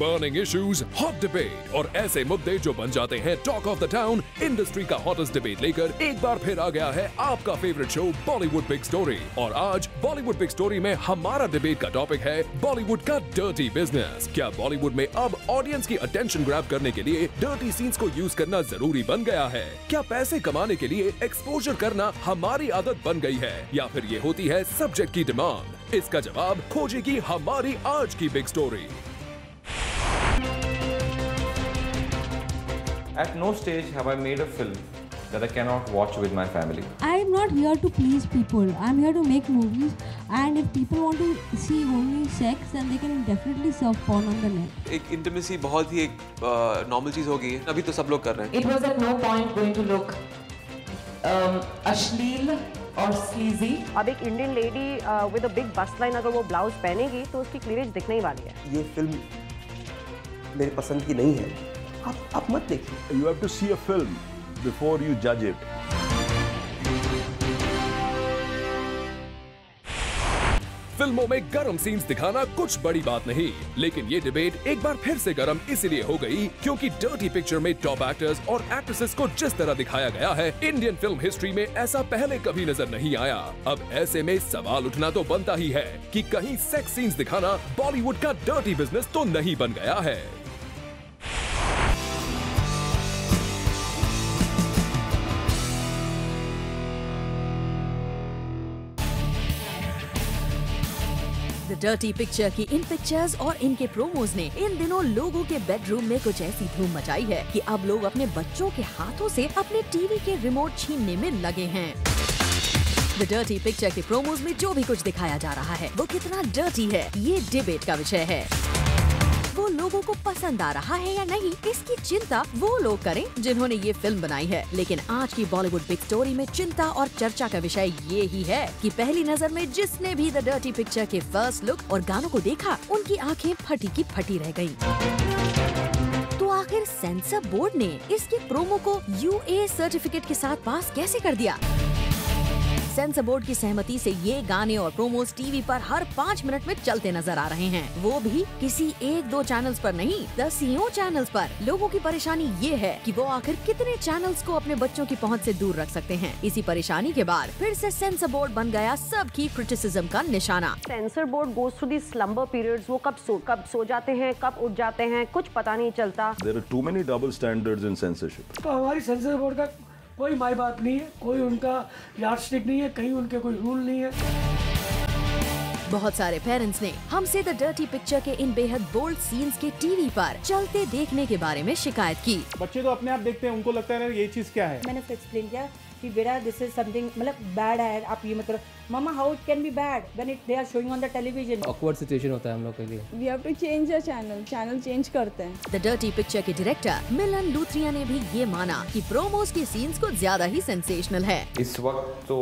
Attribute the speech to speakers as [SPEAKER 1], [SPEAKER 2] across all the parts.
[SPEAKER 1] Burning issues, hot debate और ऐसे मुद्दे जो बन जाते हैं talk of the town. Industry का हॉटेस्ट डिबेट लेकर एक बार फिर आ गया है आपका favourite show Bollywood big story. और आज बॉलीवुड बिग स्टोरी में हमारा डिबेट का टॉपिक है बॉलीवुड का डर्टी बिजनेस। क्या बॉलीवुड में अब ऑडियंस की अटेंशन ग्रैब करने के लिए डर्टी सीन्स को यूज करना जरूरी बन गया है? क्या पैसे कमाने के लिए एक्सपोजर करना हमारी आदत बन गई है, या फिर ये होती है सब्जेक्ट की डिमांड? इसका जवाब खोजेगी हमारी आज की big story.
[SPEAKER 2] At no stage have I made a film that I cannot watch with my family.
[SPEAKER 3] I am not here to please people. I am here to make movies, and if people want to see only sex, then they can definitely surf porn on the net.
[SPEAKER 4] एक intimacy बहुत ही एक normal चीज हो गई है, अभी तो सब लोग कर रहे हैं।
[SPEAKER 5] It was at no point going to look अश्लील और sleazy.
[SPEAKER 6] अब एक Indian lady with a big bust line अगर वो ब्लाउज पहनेगी तो उसकी क्लीवेज दिखने ही वाली है।
[SPEAKER 7] ये फिल्म मेरी पसंद की नहीं है, आप मत देखिए।
[SPEAKER 8] You have to see a film before you judge it.
[SPEAKER 1] फिल्मों में गरम सीन्स दिखाना कुछ बड़ी बात नहीं, लेकिन ये डिबेट एक बार फिर से गरम इसलिए हो गई क्योंकि डर्टी पिक्चर में टॉप एक्टर्स और एक्ट्रेसेस को जिस तरह दिखाया गया है, इंडियन फिल्म हिस्ट्री में ऐसा पहले कभी नजर नहीं आया। अब ऐसे में सवाल उठना तो बनता ही है कि कहीं सेक्स सीन्स दिखाना बॉलीवुड का डर्टी बिजनेस तो नहीं बन गया है।
[SPEAKER 9] द डर्टी पिक्चर की इन पिक्चर्स और इनके प्रोमोज ने इन दिनों लोगों के बेडरूम में कुछ ऐसी धूम मचाई है कि अब लोग अपने बच्चों के हाथों से अपने टीवी के रिमोट छीनने में लगे हैं। द डर्टी पिक्चर के प्रोमोज में जो भी कुछ दिखाया जा रहा है वो कितना डर्टी है, ये डिबेट का विषय है। वो लोगों को पसंद आ रहा है या नहीं, इसकी चिंता वो लोग करें जिन्होंने ये फिल्म बनाई है। लेकिन आज की बॉलीवुड बिग स्टोरी में चिंता और चर्चा का विषय ये ही है कि पहली नजर में जिसने भी द डर्टी पिक्चर के फर्स्ट लुक और गानों को देखा, उनकी आंखें फटी की फटी रह गईं। तो आखिर सेंसर बोर्ड ने इसके प्रोमो को UA सर्टिफिकेट के साथ पास कैसे कर दिया? सेंसर बोर्ड की सहमति से ये गाने और प्रोमोज टीवी पर हर 5 मिनट में चलते नजर आ रहे हैं, वो भी किसी 1-2 चैनल्स पर नहीं, दसियों चैनल्स पर। लोगों की परेशानी ये है कि वो आखिर कितने चैनल्स को अपने बच्चों की पहुंच से दूर रख सकते हैं। इसी परेशानी के बाद फिर से सेंसर बोर्ड बन गया सबकी क्रिटिसिज्म का निशाना।
[SPEAKER 6] Sensor board goes through the slumber periods, वो कब सो जाते हैं, कब उठ जाते हैं, कुछ पता नहीं चलता।
[SPEAKER 8] There are too many double standards in censorship.
[SPEAKER 10] तो हमारी सेंसर बोर्ड का कोई माई बात नहीं है, कोई उनका यार्डस्टिक नहीं है, कहीं उनके कोई रूल नहीं है।
[SPEAKER 9] बहुत सारे पेरेंट्स ने हमसे द डर्टी पिक्चर के इन बेहद बोल्ड सीन्स के टीवी पर चलते देखने के बारे में शिकायत की।
[SPEAKER 11] बच्चे तो अपने आप देखते हैं, उनको लगता है ये चीज क्या है।
[SPEAKER 12] मैंने उसको एक्सप्लेन किया कि बेटा दिस इज समथिंग मतलब बैड है, आप ये मतलब मामा how it can be bad when it they are showing on the television.
[SPEAKER 13] Awkward situation होता है हम लोग के लिए।
[SPEAKER 14] We have to change the channel change करते हैं।
[SPEAKER 9] द डर्टी पिक्चर के डायरेक्टर मिलन लूथरिया ने भी ये माना कि प्रोमोज के सीन्स को ज्यादा ही सेंसेशनल है।
[SPEAKER 2] इस वक्त तो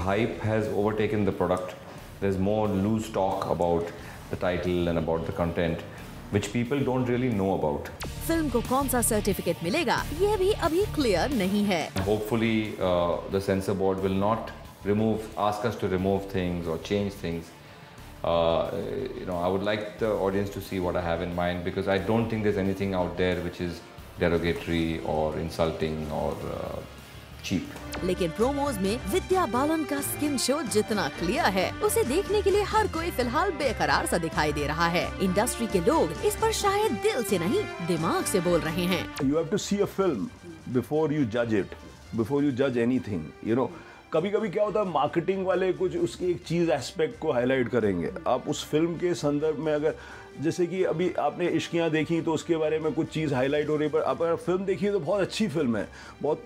[SPEAKER 2] hype has overtaken the product. There is more loose talk about the title and about the content which people don't really know about.
[SPEAKER 9] Film को कौन सा सर्टिफिकेट मिलेगा ये भी अभी क्लियर नहीं है।
[SPEAKER 2] Hopefully the censor board will not ask us to remove things or change things. I would like the audience to see what I have in mind, because I don't think there's anything out there which is derogatory or insulting or cheap.
[SPEAKER 9] लेकिन promos में विद्या बालन का skin show जितना clear है, उसे देखने के लिए हर कोई फिलहाल बेकरार सा दिखाई दे रहा है। इंडस्ट्री के लोग इस पर शायद दिल से नहीं, दिमाग से बोल रहे हैं।
[SPEAKER 8] You have to see a film before you judge it, before you judge anything. कभी-कभी क्या होता है, मार्केटिंग वाले कुछ उसकी एक चीज एस्पेक्ट को हाईलाइट करेंगे। आप उस फिल्म के संदर्भ में अगर जैसे कि अभी आपने इश्कियाँ देखी तो उसके बारे में कुछ चीज़ हाईलाइट हो रही है, पर आप अगर फिल्म देखिए तो बहुत अच्छी फिल्म है, बहुत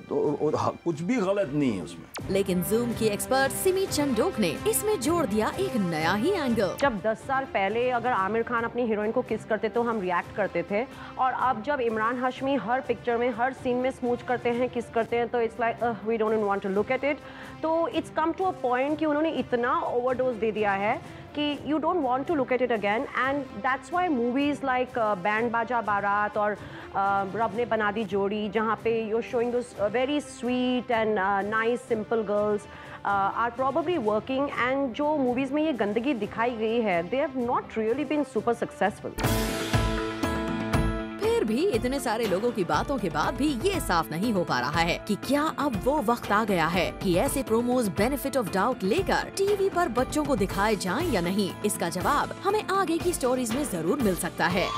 [SPEAKER 8] कुछ भी गलत नहीं है उसमें।
[SPEAKER 9] लेकिन जूम की एक्सपर्ट सिमी चंडोक ने इसमें जोड़ दिया एक नया ही एंगल।
[SPEAKER 6] जब 10 साल पहले अगर आमिर खान अपनी हीरोइन को किस करते तो हम रिएक्ट करते थे, और अब जब इमरान हाशमी हर पिक्चर में हर सीन में स्मूच करते हैं, किस करते हैं, तो it's like we don't want to look at it. तो it's come to a point कि उन्होंने इतना ओवरडोज दे दिया है कि you don't want to look at it again, and that's why movies like Band Baja Barat और रब ने बना दी जोड़ी, जहाँ पे you're showing those very sweet and nice simple girls are probably working, and जो movies में ये गंदगी दिखाई गई है, they have not really been super successful.
[SPEAKER 9] फिर भी इतने सारे लोगों की बातों के बाद भी ये साफ नहीं हो पा रहा है कि क्या अब वो वक्त आ गया है कि ऐसे प्रोमोज बेनिफिट ऑफ डाउट लेकर टीवी पर बच्चों को दिखाए जाएं या नहीं। इसका जवाब हमें आगे की स्टोरीज में जरूर मिल सकता है।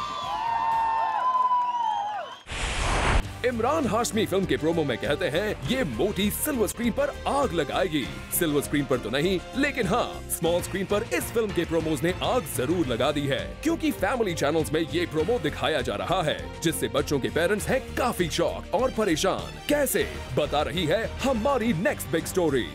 [SPEAKER 1] इमरान हाशमी फिल्म के प्रोमो में कहते हैं ये मोटी सिल्वर स्क्रीन पर आग लगाएगी। सिल्वर स्क्रीन पर तो नहीं, लेकिन हाँ, स्मॉल स्क्रीन पर इस फिल्म के प्रोमोज ने आग जरूर लगा दी है, क्योंकि फैमिली चैनल्स में ये प्रोमो दिखाया जा रहा है, जिससे बच्चों के पेरेंट्स हैं काफी शॉक और परेशान। कैसे, बता रही है हमारी नेक्स्ट बिग स्टोरी।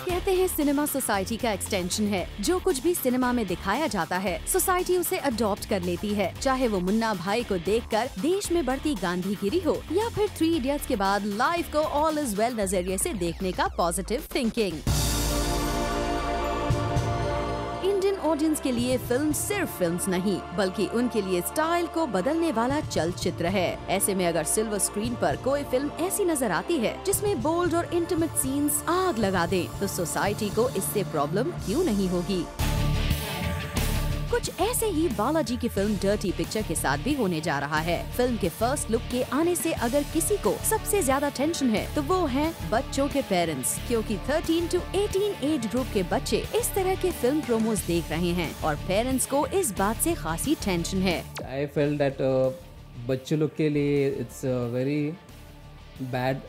[SPEAKER 9] कहते हैं सिनेमा सोसाइटी का एक्सटेंशन है। जो कुछ भी सिनेमा में दिखाया जाता है सोसाइटी उसे अडॉप्ट कर लेती है, चाहे वो मुन्ना भाई को देखकर देश में बढ़ती गांधीगिरी हो या फिर 3 इडियट्स के बाद लाइफ को ऑल इज वेल नजरिए से देखने का पॉजिटिव थिंकिंग। इंडियन ऑडियंस के लिए फिल्म सिर्फ फिल्म्स नहीं बल्कि उनके लिए स्टाइल को बदलने वाला चलचित्र है। ऐसे में अगर सिल्वर स्क्रीन पर कोई फिल्म ऐसी नजर आती है जिसमें बोल्ड और इंटीमेट सीन्स आग लगा दें, तो सोसाइटी को इससे प्रॉब्लम क्यों नहीं होगी। कुछ ऐसे ही बालाजी की फिल्म डर्टी पिक्चर के साथ भी होने जा रहा है। फिल्म के फर्स्ट लुक के आने से अगर किसी को सबसे ज्यादा टेंशन है तो वो है बच्चों के पेरेंट्स, क्योंकि 13 to 18 एज ग्रुप के बच्चे इस तरह के फिल्म प्रोमोज देख रहे हैं और पेरेंट्स को इस बात से खासी टेंशन है।
[SPEAKER 13] आई फेल्ट दैट बच्चों लोग के लिए it's very bad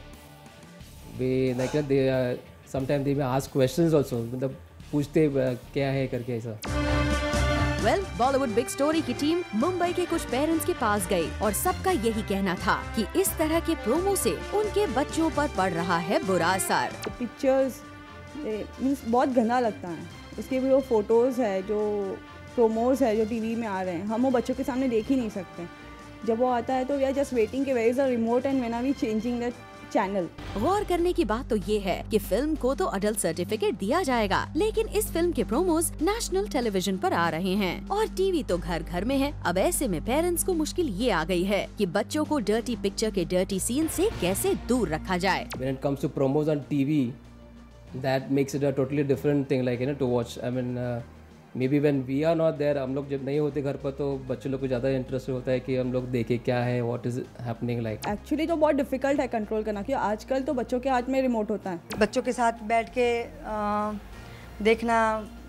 [SPEAKER 13] way, like they sometime they ask questions also, मतलब पूछते क्या है करके ऐसा।
[SPEAKER 9] बॉलीवुड बिग स्टोरी की टीम मुंबई के कुछ पेरेंट्स के पास गई और सबका यही कहना था कि इस तरह के प्रोमो से उनके बच्चों पर पड़ रहा है बुरा असर।
[SPEAKER 14] पिक्चर्स मीन्स बहुत गंदा लगता है, उसके भी वो फोटोज़ है जो प्रोमोज है जो टीवी में आ रहे हैं, हम वो बच्चों के सामने देख ही नहीं सकते। जब वो आता है तो वी आर जस्ट वेटिंग कि where is the remote and when are we changing the channel.
[SPEAKER 9] गौर करने की बात तो ये है कि फिल्म को तो अडल्ट सर्टिफिकेट दिया जाएगा, लेकिन इस फिल्म के प्रोमोज नेशनल टेलीविजन पर आ रहे हैं और टीवी तो घर घर में है। अब ऐसे में पेरेंट्स को मुश्किल ये आ गई है कि बच्चों को डर्टी पिक्चर के डर्टी सीन से कैसे दूर रखा जाए।
[SPEAKER 13] When it comes to promos on TV, that makes it a totally different thing, like to watch. I mean, maybe when we are not there, हम लोग जब नहीं होते घर पर तो बच्चों लोग को ज़्यादा इंटरेस्ट होता है कि हम लोग देखें क्या है, what is happening like.
[SPEAKER 14] Actually तो बहुत डिफिकल्ट है कंट्रोल करना, क्योंकि आजकल तो बच्चों के हाथ में रिमोट होता है।
[SPEAKER 15] बच्चों के साथ बैठ के देखना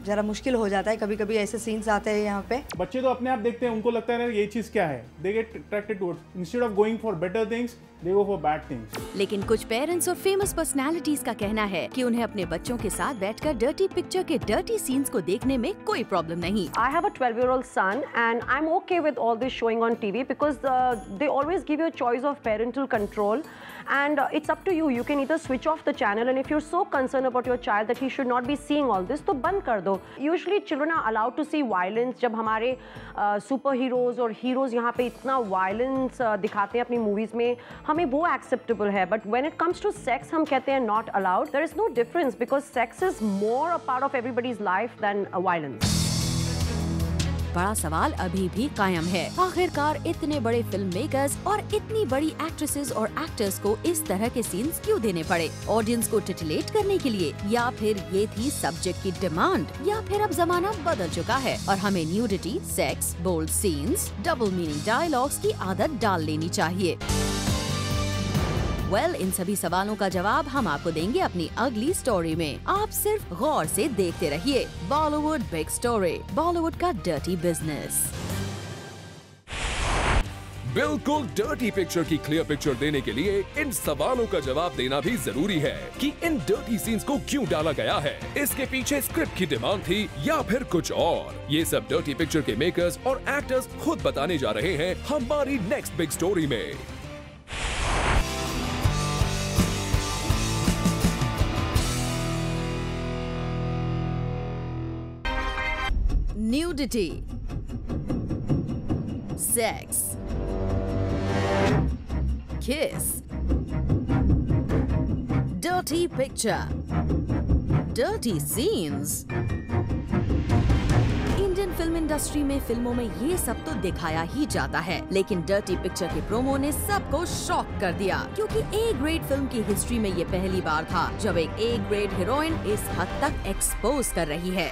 [SPEAKER 15] ज़रा मुश्किल हो जाता है, कभी कभी ऐसे सीन्स आते हैं यहाँ पे।
[SPEAKER 11] बच्चे तो अपने आप देखते हैं, उनको लगता है ये चीज़ क्या है, they get attracted towards, instead of going for better things they go for bad things.
[SPEAKER 9] लेकिन कुछ पेरेंट्स और फेमस पर्सनालिटीज का कहना है कि उन्हें अपने बच्चों के साथ बैठकर डर्टी पिक्चर के डर्टी सीन्स को देखने में कोई प्रॉब्लम नहीं।
[SPEAKER 6] I have a 12-year-old son and I'm okay with all this showing on TV because they always give you a choice of parental control and it's up to you. You can either switch off the channel and if you're so concerned about your child that he should not be seeing all this, तो बंद कर दो। Usually children are allowed to see violence। जब हमारे super heroes और heroes यहाँ पे इतना वायलेंस दिखाते हैं अपनी मूवीज में, हमें वो एक्सेप्टेबल है, but when it comes to sex हम कहते हैं not allowed. There is no difference because sex is more a part of everybody's life than violence.
[SPEAKER 9] बड़ा सवाल अभी भी कायम है, आखिरकार इतने बड़े फिल्म मेकर्स और इतनी बड़ी एक्ट्रेसेस और एक्टर्स को इस तरह के सीन्स क्यों देने पड़े? ऑडियंस को टिटिलेट करने के लिए, या फिर ये थी सब्जेक्ट की डिमांड, या फिर अब जमाना बदल चुका है और हमें nudity, sex, bold scenes, double meaning dialogues की आदत डाल लेनी चाहिए? इन सभी सवालों का जवाब हम आपको देंगे अपनी अगली स्टोरी में। आप सिर्फ गौर से देखते रहिए बॉलीवुड बिग स्टोरी, बॉलीवुड का डर्टी बिजनेस।
[SPEAKER 1] बिल्कुल डर्टी पिक्चर की क्लियर पिक्चर देने के लिए इन सवालों का जवाब देना भी जरूरी है कि इन डर्टी सीन्स को क्यों डाला गया है, इसके पीछे स्क्रिप्ट की डिमांड थी या फिर कुछ और। ये सब डर्टी पिक्चर के मेकर्स और एक्टर्स खुद बताने जा रहे हैं हमारी नेक्स्ट बिग स्टोरी में।
[SPEAKER 9] Nudity, sex, kiss, dirty picture, dirty scenes. Indian film industry में फिल्मों में ये सब तो दिखाया ही जाता है, लेकिन डर्टी पिक्चर के प्रोमो ने सबको शॉक कर दिया, क्योंकि ए ग्रेड फिल्म की हिस्ट्री में ये पहली बार था जब एक ए ग्रेड हीरोइन इस हद तक एक्सपोज कर रही है।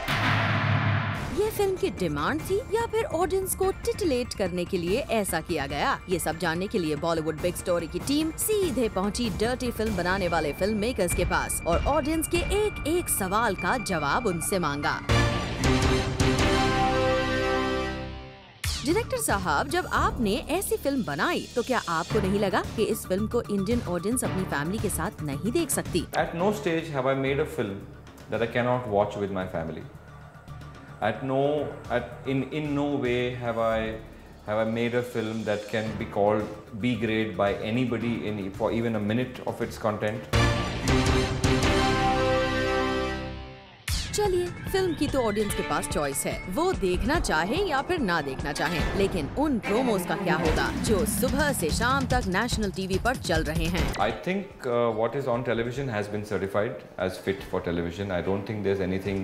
[SPEAKER 9] ये फिल्म की डिमांड थी या फिर ऑडियंस को टिटलेट करने के लिए ऐसा किया गया? ये सब जानने के लिए बॉलीवुड बिग स्टोरी की टीम सीधे पहुंची डर्टी फिल्म बनाने वाले फिल्म मेकर्स के पास और ऑडियंस के एक एक सवाल का जवाब उनसे मांगा। डायरेक्टर साहब, जब आपने ऐसी फिल्म बनाई तो क्या आपको नहीं लगा कि इस फिल्म को इंडियन ऑडियंस अपनी फैमिली के साथ नहीं देख सकती?
[SPEAKER 2] At no stage have I made a film that I cannot watch with my family. In no way have I made a film that can be called B grade by anybody for even a minute of its content.
[SPEAKER 9] चलिए, film की तो audience के पास choice है, वो देखना चाहे या फिर ना देखना चाहे, लेकिन उन प्रोमोज का क्या होगा जो सुबह से शाम तक नेशनल टीवी पर चल रहे हैं?
[SPEAKER 2] I think what is on television has been certified as fit for television. I don't think there's anything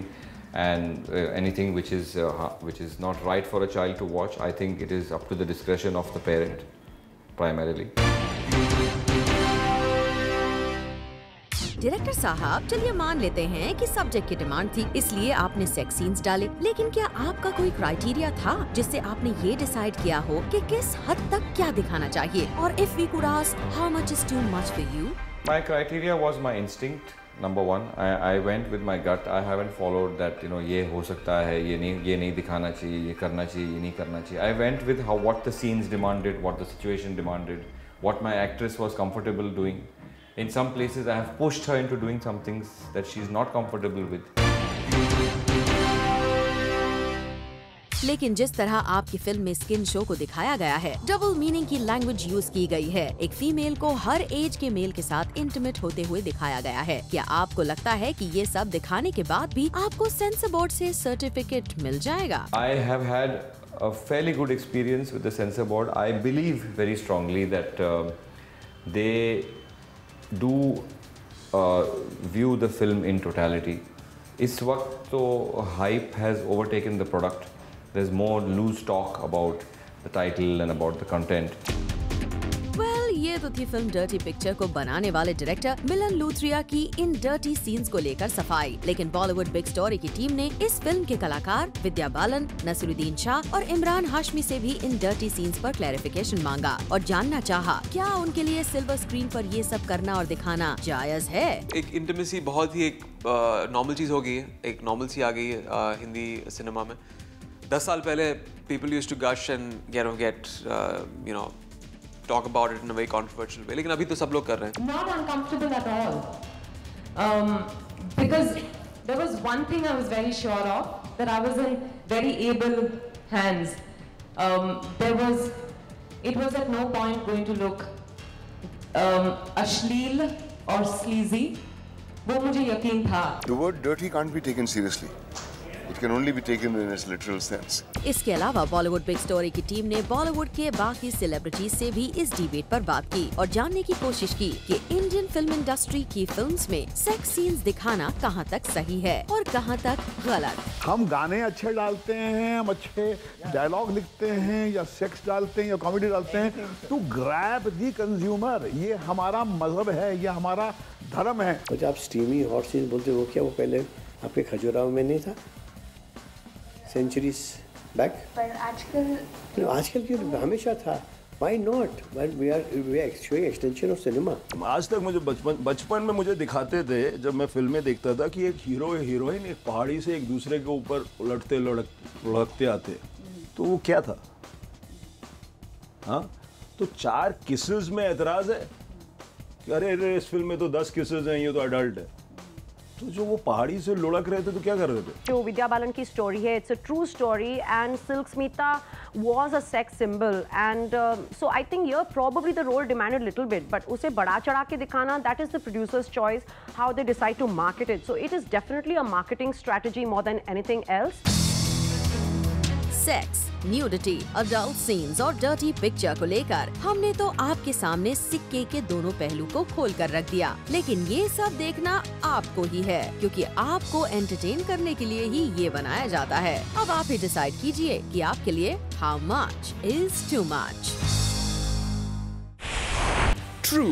[SPEAKER 2] which is not right for a child to watch. I think it is up to the discretion of the parent primarily.
[SPEAKER 9] Director साहब, चलिए मान लेते हैं कि subject की demand थी, इसलिए आपने सेक्स सीन्स डाले, लेकिन क्या आपका कोई क्राइटेरिया था जिससे आपने ये डिसाइड किया हो कि किस हद तक क्या दिखाना चाहिए? और if we could ask, how much is too much for you?
[SPEAKER 2] My criteria was my instinct. Number one, I went with my gut. I haven't followed that, ये हो सकता है, ये नहीं दिखाना चाहिए, ये करना चाहिए, ये नहीं करना चाहिए. I went with what the scenes demanded, what the situation demanded, what my actress was comfortable doing. In some places, I have pushed her into doing some things that she's not comfortable with.
[SPEAKER 9] लेकिन जिस तरह आपकी film में skin show को दिखाया गया है, double meaning की लैंग्वेज यूज की गई है, एक फीमेल को हर एज के मेल के साथ इंटीमेट होते हुए दिखाया गया है, क्या आपको लगता है कि ये सब दिखाने के बाद भी आपको सेंसर बोर्ड से सर्टिफिकेट मिल जाएगा?
[SPEAKER 2] I have had a fairly good experience with the censor board. I believe very strongly that they do view the film in totality. इस वक्त तो hype has overtaken the product. There's more loose talk about the title and about the content.
[SPEAKER 9] Well, ये तो थी film dirty picture को बनाने वाले director Milan Luthria की इन डर्टी सीन्स को लेकर सफाई, लेकिन बॉलीवुड बिग स्टोरी की टीम ने इस फिल्म के कलाकार विद्या बालन, नसीरुद्दीन शाह और इमरान हाशमी से भी इन डर्टी सीन्स पर क्लैरिफिकेशन मांगा और जानना चाहा क्या उनके लिए सिल्वर स्क्रीन पर ये सब करना और दिखाना जायज है?
[SPEAKER 4] एक इंटीमेसी बहुत ही एक नॉर्मल चीज़ हो गई है, एक नॉर्मल सी आ गई है हिंदी सिनेमा में। 10 साल पहले people used to gush and get talk about it in a very controversial way, लेकिन अभी तो सब लोग कर रहे हैं।
[SPEAKER 5] Not uncomfortable at all, because there was one thing I was very sure of, that I was in very able hands. It was at no point going to look अश्लील or sleazy. वो मुझे यकीन था।
[SPEAKER 16] The word dirty can't be taken seriously. It can only be taken in its literal sense.
[SPEAKER 9] इसके अलावा Bollywood big story की team ने बॉलीवुड के बाकी सेलिब्रिटीज से भी इस डिबेट पर बात की और जानने की कोशिश की कि इंडियन फिल्म इंडस्ट्री की फिल्म्स में सेक्स सीन्स दिखाना कहां तक सही है और कहां तक गलत।
[SPEAKER 8] हम गाने अच्छे डालते हैं, हम अच्छे डायलॉग लिखते हैं या सेक्स डालते हैं या कॉमेडी डालते हैं टू ग्रैब द कंज्यूमर। ये हमारा मजहब है, ये हमारा धर्म है।
[SPEAKER 17] तो आप स्टीमी हॉट सीन बोलते हो, क्या वो पहले आपके खजुराहो में नहीं था? Centuries back.
[SPEAKER 18] पर
[SPEAKER 17] आजकल क्यों? हमेशा था। Why not? We are showing extension of cinema.
[SPEAKER 8] आज तक मुझे बचपन में मुझे दिखाते थे जब मैं फिल्में देखता था कि एक हीरो हीरोइन एक पहाड़ी से एक दूसरे के ऊपर लुढ़कते आते, तो वो क्या था? हाँ, तो 4 किसेस में एतराज है कि अरे इस फिल्म में तो 10 किसेस हैं, ये तो अडल्ट है। तो जो वो पहाड़ी से लुढ़क रहे थे तो क्या कर रहे थे?
[SPEAKER 6] जो विद्या बालन की स्टोरी है, it's a true story and silk Smita was a sex symbol and so I think here probably the role demanded little bit, but उसे बढ़ा चढ़ा के दिखाना, that is the producer's choice how they decide to market it. So it is definitely a marketing strategy more than anything else.
[SPEAKER 9] Sex, nudity, adult scenes और dirty picture को लेकर हमने तो आपके सामने सिक्के के दोनों पहलू को खोल कर रख दिया। लेकिन ये सब देखना आपको ही है, क्योंकि आपको एंटरटेन करने के लिए ही ये बनाया जाता है। अब आप ही डिसाइड कीजिए कि आपके लिए how much is too much.
[SPEAKER 1] True,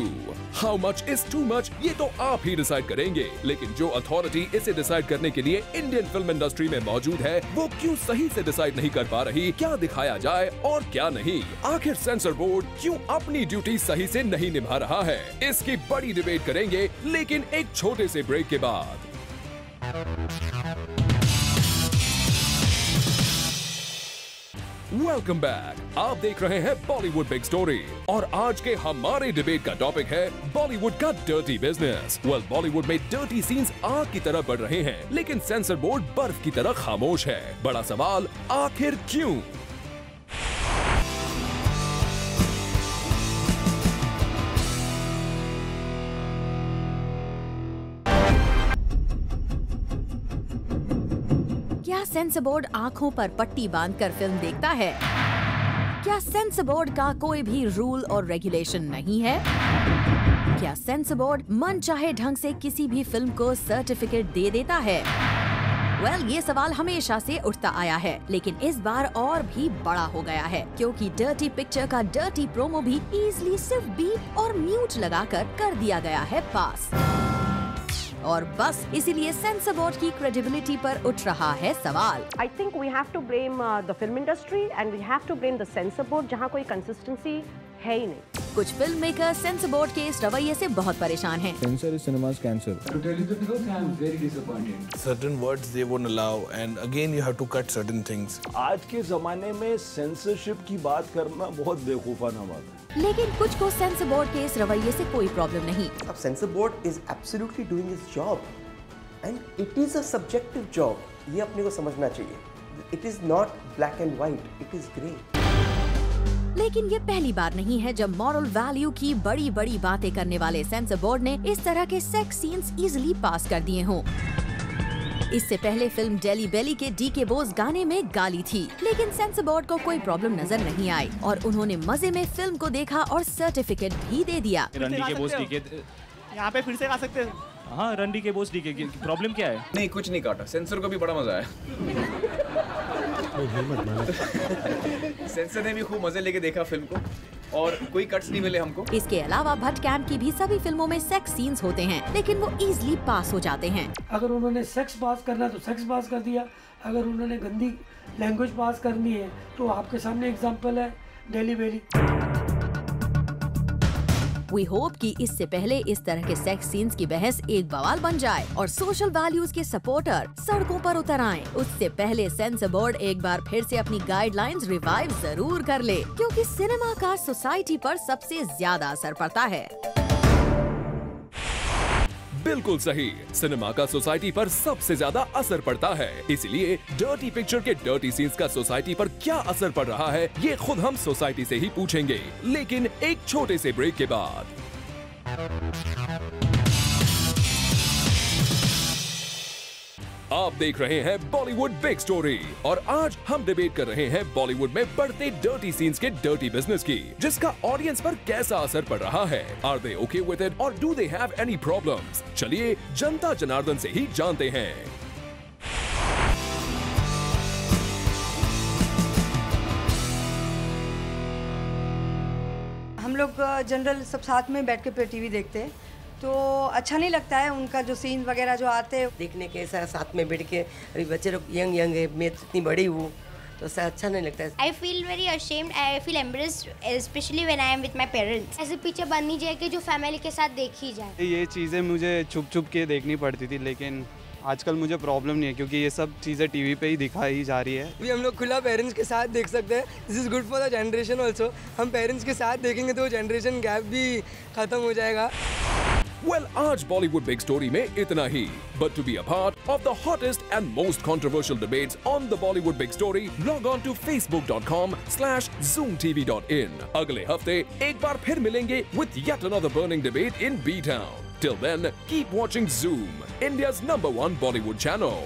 [SPEAKER 1] how much is too much ये तो आप ही डिसाइड करेंगे, लेकिन जो अथॉरिटी इसे डिसाइड करने के लिए इंडियन फिल्म इंडस्ट्री में मौजूद है, वो क्यों सही से डिसाइड नहीं कर पा रही क्या दिखाया जाए और क्या नहीं? आखिर सेंसर बोर्ड क्यों अपनी ड्यूटी सही से नहीं निभा रहा है? इसकी बड़ी डिबेट करेंगे, लेकिन एक छोटे से ब्रेक के बाद। वेलकम बैक, आप देख रहे हैं बॉलीवुड बिग स्टोरी और आज के हमारे डिबेट का टॉपिक है बॉलीवुड का डर्टी बिजनेस। बॉलीवुड में डर्टी सीन्स आग की तरह बढ़ रहे हैं, लेकिन सेंसर बोर्ड बर्फ की तरह खामोश है। बड़ा सवाल, आखिर क्यों?
[SPEAKER 9] क्या सेंसर बोर्ड आँखों पर पट्टी बांधकर फिल्म देखता है? क्या सेंसर बोर्ड का कोई भी रूल और रेगुलेशन नहीं है? क्या सेंसर बोर्ड मन चाहे ढंग से किसी भी फिल्म को सर्टिफिकेट दे देता है? ये सवाल हमेशा से उठता आया है, लेकिन इस बार और भी बड़ा हो गया है, क्योंकि डर्टी पिक्चर का डर्टी प्रोमो भी इजीली सिर्फ बीप और म्यूट लगाकर कर दिया गया है पास। और बस इसीलिए सेंसर बोर्ड की क्रेडिबिलिटी पर उठ रहा है सवाल।
[SPEAKER 6] I think we have to blame the film industry and we have to blame the censor board, जहाँ कोई consistency है ही नहीं।
[SPEAKER 9] कुछ फिल्म मेकर सेंसर बोर्ड के इस रवैये से बहुत परेशान हैं।
[SPEAKER 18] Censor is cinema's cancer.
[SPEAKER 19] To tell you the truth, I am very disappointed. Certain words they won't allow, and again you have to cut certain things.
[SPEAKER 8] आज के जमाने में सेंसरशिप की बात करना बहुत बेवकूफाना बात है।
[SPEAKER 9] लेकिन कुछ को सेंसर बोर्ड के इस रवैये से कोई प्रॉब्लम नहीं।
[SPEAKER 7] अब sensor board is absolutely doing his job and it is a subjective job, ये अपने को समझना चाहिए। It is not black and white, it is grey.
[SPEAKER 9] लेकिन ये पहली बार नहीं है जब मॉरल वैल्यू की बड़ी बड़ी बातें करने वाले सेंसर बोर्ड ने इस तरह के सेक्स सीन्स इजीली पास कर दिए हों। इससे पहले फिल्म डेली बेली के डीके बोस गाने में गाली थी, लेकिन सेंसर बोर्ड को कोई प्रॉब्लम नजर नहीं आई और उन्होंने मजे में फिल्म को देखा और सर्टिफिकेट भी दे दिया।
[SPEAKER 11] यहाँ पे फिर से आ सकते हैं।
[SPEAKER 20] हाँ, रंडी के बोस डीके की प्रॉब्लम क्या है?
[SPEAKER 21] नहीं, कुछ नहीं काटा, सेंसर को भी बड़ा मजा आया। सेंसर ने भी खूब मजे लेके देखा फिल्म को और कोई कट्स नहीं मिले हमको।
[SPEAKER 9] इसके अलावा भट्ट कैंप की भी सभी फिल्मों में सेक्स सीन्स होते हैं, लेकिन वो इजीली पास हो जाते हैं।
[SPEAKER 10] अगर उन्होंने सेक्स पास करना है तो सेक्स पास कर दिया, अगर उन्होंने गंदी लैंग्वेज पास करनी है तो आपके सामने एग्जांपल है डेली बेली।
[SPEAKER 9] वी होप कि इससे पहले इस तरह के सेक्स सीन्स की बहस एक बवाल बन जाए और सोशल वैल्यूज के सपोर्टर सड़कों पर उतर आएं। उससे पहले सेंसर बोर्ड एक बार फिर से अपनी गाइडलाइंस रिवाइव जरूर कर ले, क्योंकि सिनेमा का सोसाइटी पर सबसे ज्यादा असर पड़ता है।
[SPEAKER 1] बिल्कुल सही, सिनेमा का सोसाइटी पर सबसे ज्यादा असर पड़ता है, इसलिए डर्टी पिक्चर के डर्टी सीन्स का सोसाइटी पर क्या असर पड़ रहा है ये खुद हम सोसाइटी से ही पूछेंगे, लेकिन एक छोटे से ब्रेक के बाद। आप देख रहे हैं बॉलीवुड बिग स्टोरी और आज हम डिबेट कर रहे हैं बॉलीवुड में बढ़ते डर्टी सीन्स के डर्टी बिजनेस की, जिसका ऑडियंस पर कैसा असर पड़ रहा है। Are they okay with it और do they have any problems? चलिए जनता जनार्दन से ही जानते हैं।
[SPEAKER 15] हम लोग जनरल सब साथ में बैठ के टीवी देखते हैं, तो अच्छा नहीं लगता है उनका जो सीन वगैरह जो आते हैं
[SPEAKER 7] देखने के, ऐसा साथ में बैठ के। अभी बच्चे लोग यंग है, मैं इतनी बड़ी हूँ, तो ऐसा अच्छा नहीं लगता है।
[SPEAKER 22] I feel very ashamed, I feel embarrassed, especially when I am with my parents. ऐसे पीछे बननी चाहिए कि जो फैमिली के साथ देखी जाए।
[SPEAKER 23] ये चीज़ें मुझे छुप के देखनी पड़ती थी, लेकिन आजकल मुझे प्रॉब्लम नहीं है क्योंकि ये सब चीज़ें टीवी पे ही दिखाई जा रही है।
[SPEAKER 24] अभी हम लोग खुला पेरेंट्स के साथ देख सकते हैं। This is good for the generation also. हम पेरेंट्स के साथ देखेंगे तो जनरेशन गैप भी खत्म हो जाएगा।
[SPEAKER 1] आज बॉलीवुड बिग स्टोरी में इतना ही, but to be a part of the hottest and most controversial debates on the Bollywood Big Story, log on to facebook.com/zoomtv.in। अगले हफ्ते एक बार फिर मिलेंगे with yet another burning debate in B-Town। Till then, keep watching Zoom, India's #1 Bollywood channel।